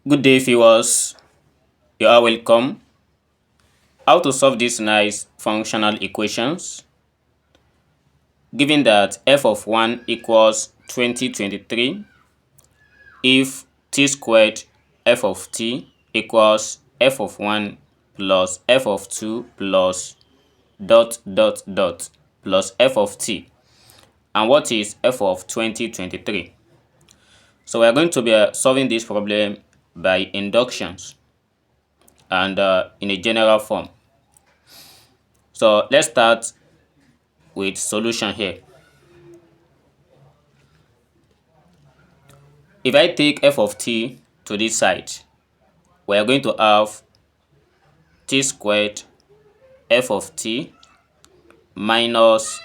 Good day, viewers. You are welcome. How to solve these nice functional equations? Given that f of 1 equals 2023, if t squared f of t equals f of 1 plus f of 2 plus dot dot dot plus f of t. And what is f of 2023? So we are going to be solving this problem by inductions and in a general form. So let's start with solution here. If I take f of t to this side, we are going to have t squared f of t minus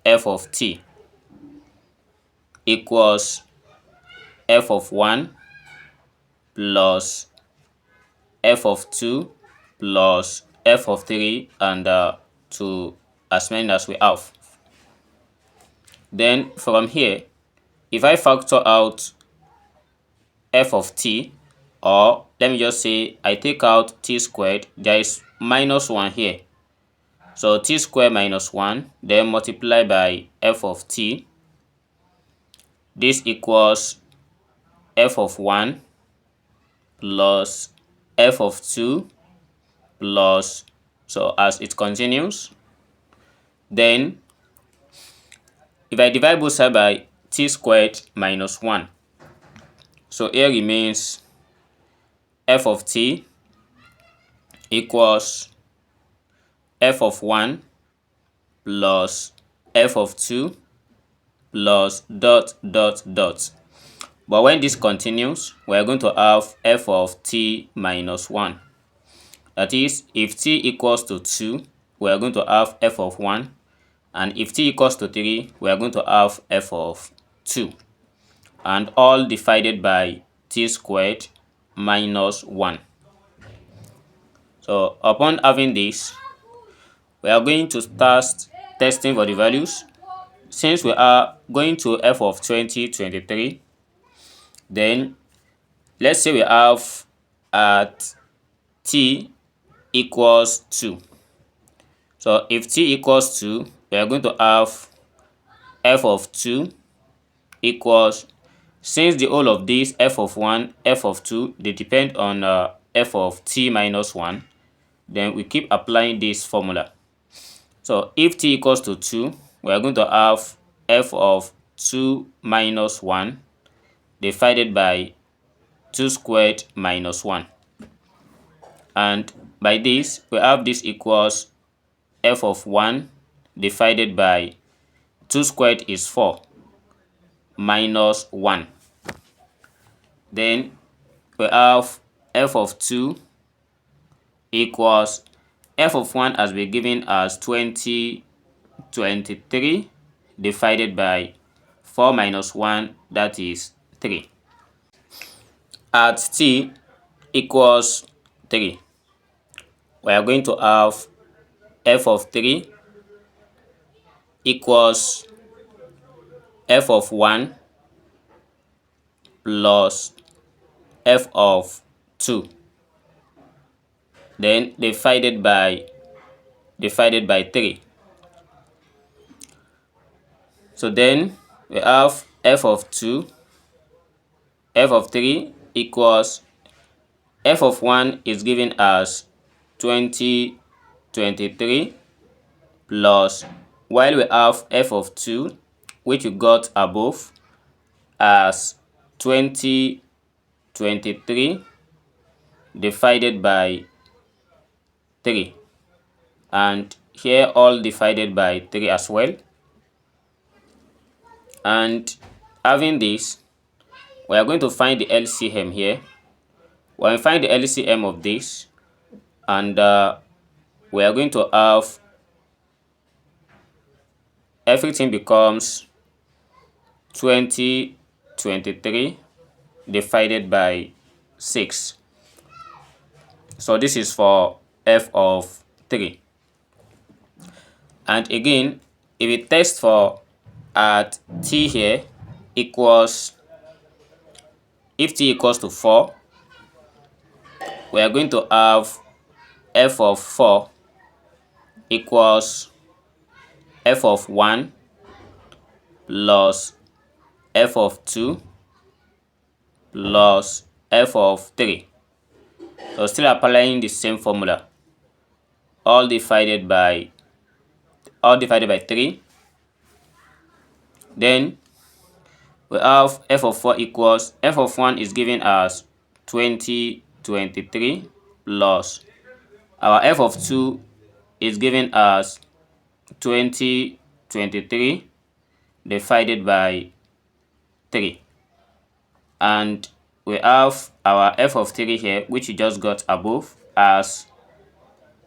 f of t equals f of 1 plus f of 2 plus f of 3 and to as many as we have. Then from here, if I factor out f of t, or let me just say I take out t squared, there is minus 1 here. So t squared minus 1, then multiply by f of t. This equals f of 1 plus f of 2 plus, so as it continues. Then if I divide both sides by t squared minus 1, so here remains f of t equals f of 1 plus f of 2 plus dot dot dot. But when this continues, we are going to have f of t minus 1. That is, if t equals to 2, we are going to have f of 1. And if t equals to 3, we are going to have f of 2. And all divided by t squared minus 1. So upon having this, we are going to start testing for the values. Since we are going to f of 2023, then let's say we have at t equals 2. So if t equals 2, we are going to have f of 2 equals, since the whole of this f of 1, f of 2, they depend on f of t minus 1, then we keep applying this formula. So if t equals to 2, we are going to have f of 2 minus 1 divided by 2 squared minus 1. And by this, we have this equals f of 1 divided by 2 squared is 4 minus 1. Then we have f of 2 equals f of 1 has been given as 2023 divided by 4 minus 1, that is 3. At t equals 3, we are going to have f of 3 equals f of 1 plus f of 2, then divided by 3. So then we have f of 3 equals f of 1 is given as 2023 plus, while we have f of 2, which we got above, as 2023 divided by 3, and here all divided by 3 as well. And having this, we are going to find the LCM here. When we find the LCM of this, and we are going to have everything becomes 2023 divided by 6. So this is for f of 3. And again, if we test for at t here equals, if t equals to 4, we are going to have f of 4 equals f of 1 plus f of 2 plus f of 3. So still applying the same formula, all divided by 3. Then we have f of 4 equals f of 1 is given as 2023 plus our f of 2 is given as 2023 divided by 3. And we have our f of 3 here, which we just got above, as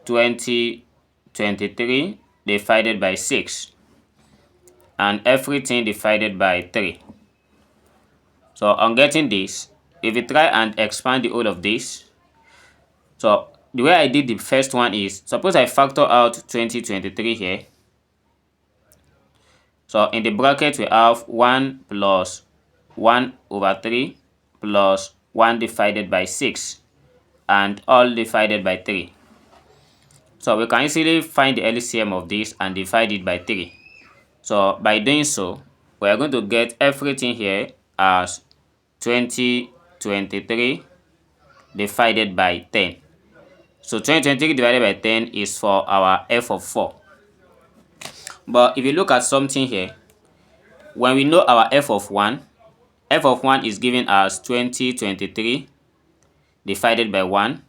2023 divided by 6, and everything divided by 3. So on getting this, if we try and expand the whole of this, so the way I did the first one is, suppose I factor out 2023 here. So in the bracket we have 1 plus 1 over 3 plus 1 divided by 6 and all divided by 3. So we can easily find the LCM of this and divide it by 3. So by doing so, we are going to get everything here as 2023 divided by 10. So 2023 divided by 10 is for our f of 4. But if you look at something here, when we know our f of 1 is given as 2023 divided by 1.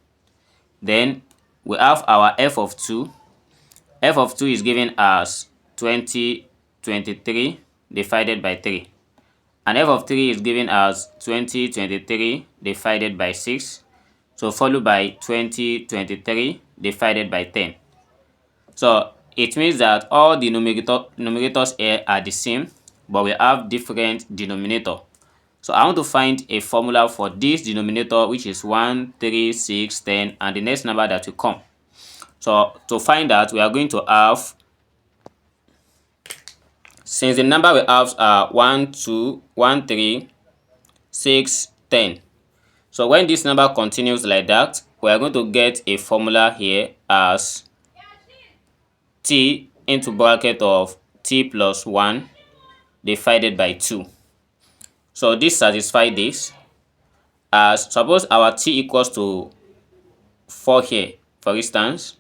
Then we have our f of 2. f of 2 is given as 2023 divided by 3. And f of 3 is given as 2023 divided by 6. So followed by 2023 divided by 10. So it means that all the numerators here are the same, but we have different denominator. So I want to find a formula for this denominator, which is 1, 3, 6, 10, and the next number that will come. So to find that, we are going to have, since the number we have are 1, 2, 1, 3, 6, 10. So when this number continues like that, we are going to get a formula here as t into bracket of t plus 1 divided by 2. So this satisfies this, as suppose our t equals to 4 here, for instance.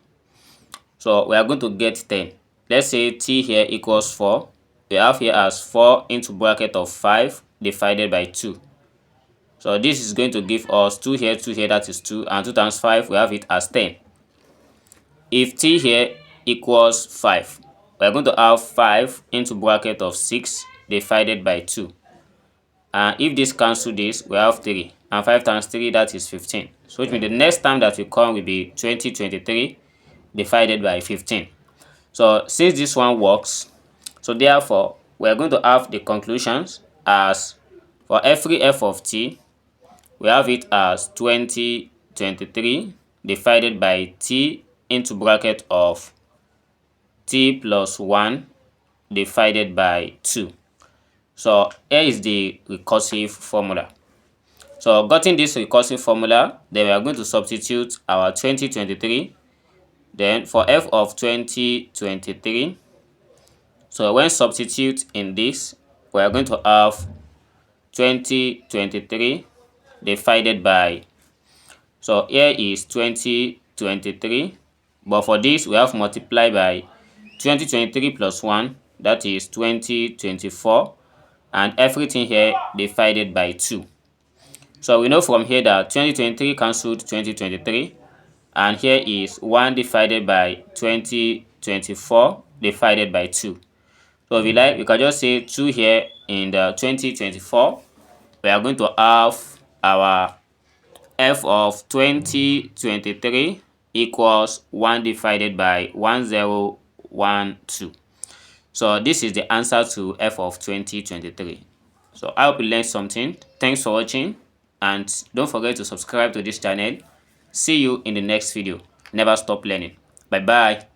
So we are going to get 10. Let's say t here equals 4. We have here as 4 into bracket of 5 divided by 2. So this is going to give us 2 here, that is 2, and 2 times 5, we have it as 10. If t here equals 5, we are going to have 5 into bracket of 6 divided by 2. And if this cancels this, we have 3. And 5 times 3, that is 15. So which means the next time that will come will be 2023 divided by 15. So since this one works, so therefore we are going to have the conclusions as, for every f of t, we have it as 2023 divided by t into bracket of t plus 1 divided by 2. So here is the recursive formula. So getting this recursive formula, then we are going to substitute our 2023. Then for f of 2023, so when substitute in this, we are going to have 2023 divided by, so here is 2023, but for this we have multiplied by 2023 plus 1, that is 2024, and everything here divided by 2. So we know from here that 2023 cancelled 2023, and here is 1 divided by 2024 divided by 2. So if you like, we can just say 2 here in the 2024. We are going to have our f of 2023 equals 1 divided by 1012. So this is the answer to f of 2023. So I hope you learned something. Thanks for watching, and don't forget to subscribe to this channel. See you in the next video. Never stop learning. Bye bye.